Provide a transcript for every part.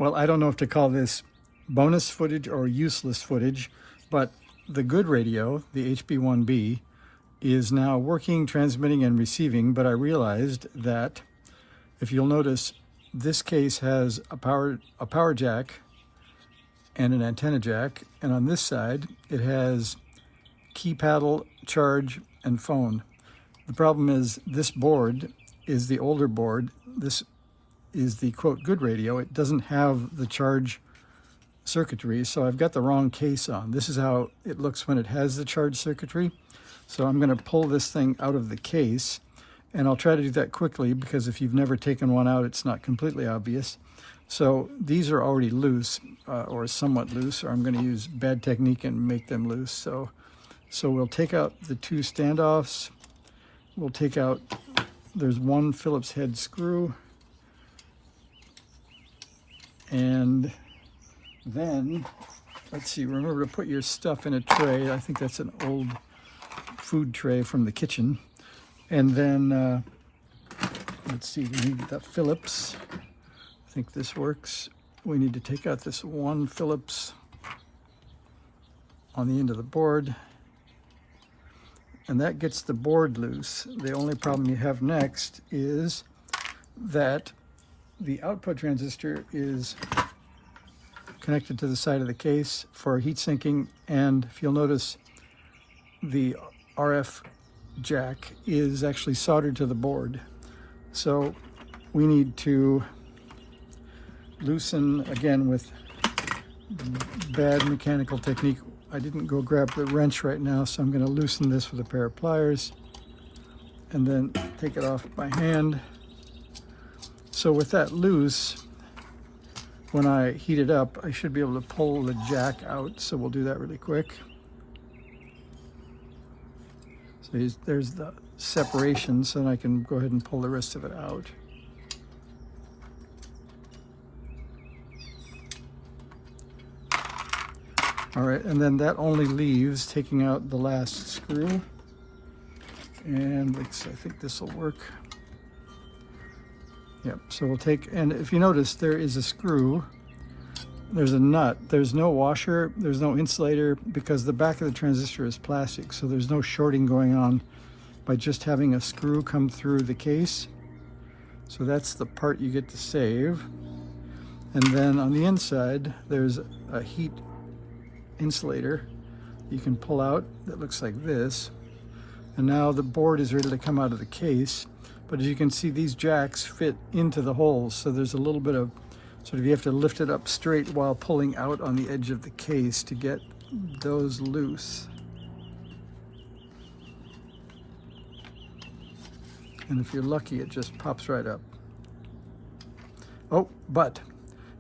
Well, I don't know if to call this bonus footage or useless footage, but the good radio, the HB-1B, is now working, transmitting, and receiving, but I realized that if you'll notice, this case has a power jack and an antenna jack, and on this side it has key paddle, charge, and phone. The problem is this board is the older board. This is the quote good radio. It doesn't have the charge circuitry, so I've got the wrong case on. This is how it looks when it has the charge circuitry. So I'm going to pull this thing out of the case, and I'll try to do that quickly because if you've never taken one out, it's not completely obvious. So these are already loose, or somewhat loose, or I'm going to use bad technique and make them loose. So we'll take out the two standoffs. We'll take out, there's one Phillips head screw. And then, let's see, remember to put your stuff in a tray. I think that's an old food tray from the kitchen. And then, let's see, we need that Phillips. I think this works. We need to take out this one Phillips on the end of the board. And that gets the board loose. The only problem you have next is that the output transistor is connected to the side of the case for heat sinking, and if you'll notice, the RF jack is actually soldered to the board. So we need to loosen, again with bad mechanical technique. I didn't go grab the wrench right now, so I'm going to loosen this with a pair of pliers and then take it off by hand. So with that loose, when I heat it up, I should be able to pull the jack out. So we'll do that really quick. So there's the separation, so then I can go ahead and pull the rest of it out. All right, and then that only leaves taking out the last screw. And I think this will work. Yep, so we'll take, and if you notice, there is a screw, there's a nut, there's no washer, there's no insulator, because the back of the transistor is plastic, so there's no shorting going on by just having a screw come through the case. So that's the part you get to save. And then on the inside, there's a heat insulator you can pull out that looks like this. And now the board is ready to come out of the case. But as you can see, these jacks fit into the holes, so there's a little bit of you have to lift it up straight while pulling out on the edge of the case to get those loose. And if you're lucky, it just pops right up. Oh, but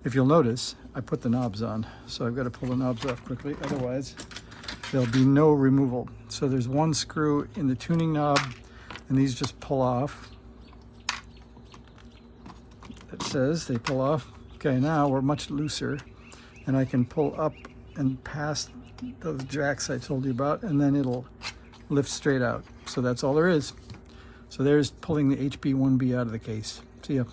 if you'll notice, I put the knobs on, so I've got to pull the knobs off quickly, otherwise there'll be no removal. So there's one screw in the tuning knob, and these just pull off. It says they pull off. Okay, now we're much looser, and I can pull up and past those jacks I told you about, and then it'll lift straight out. So that's all there is. So there's pulling the HB-1B out of the case. See ya.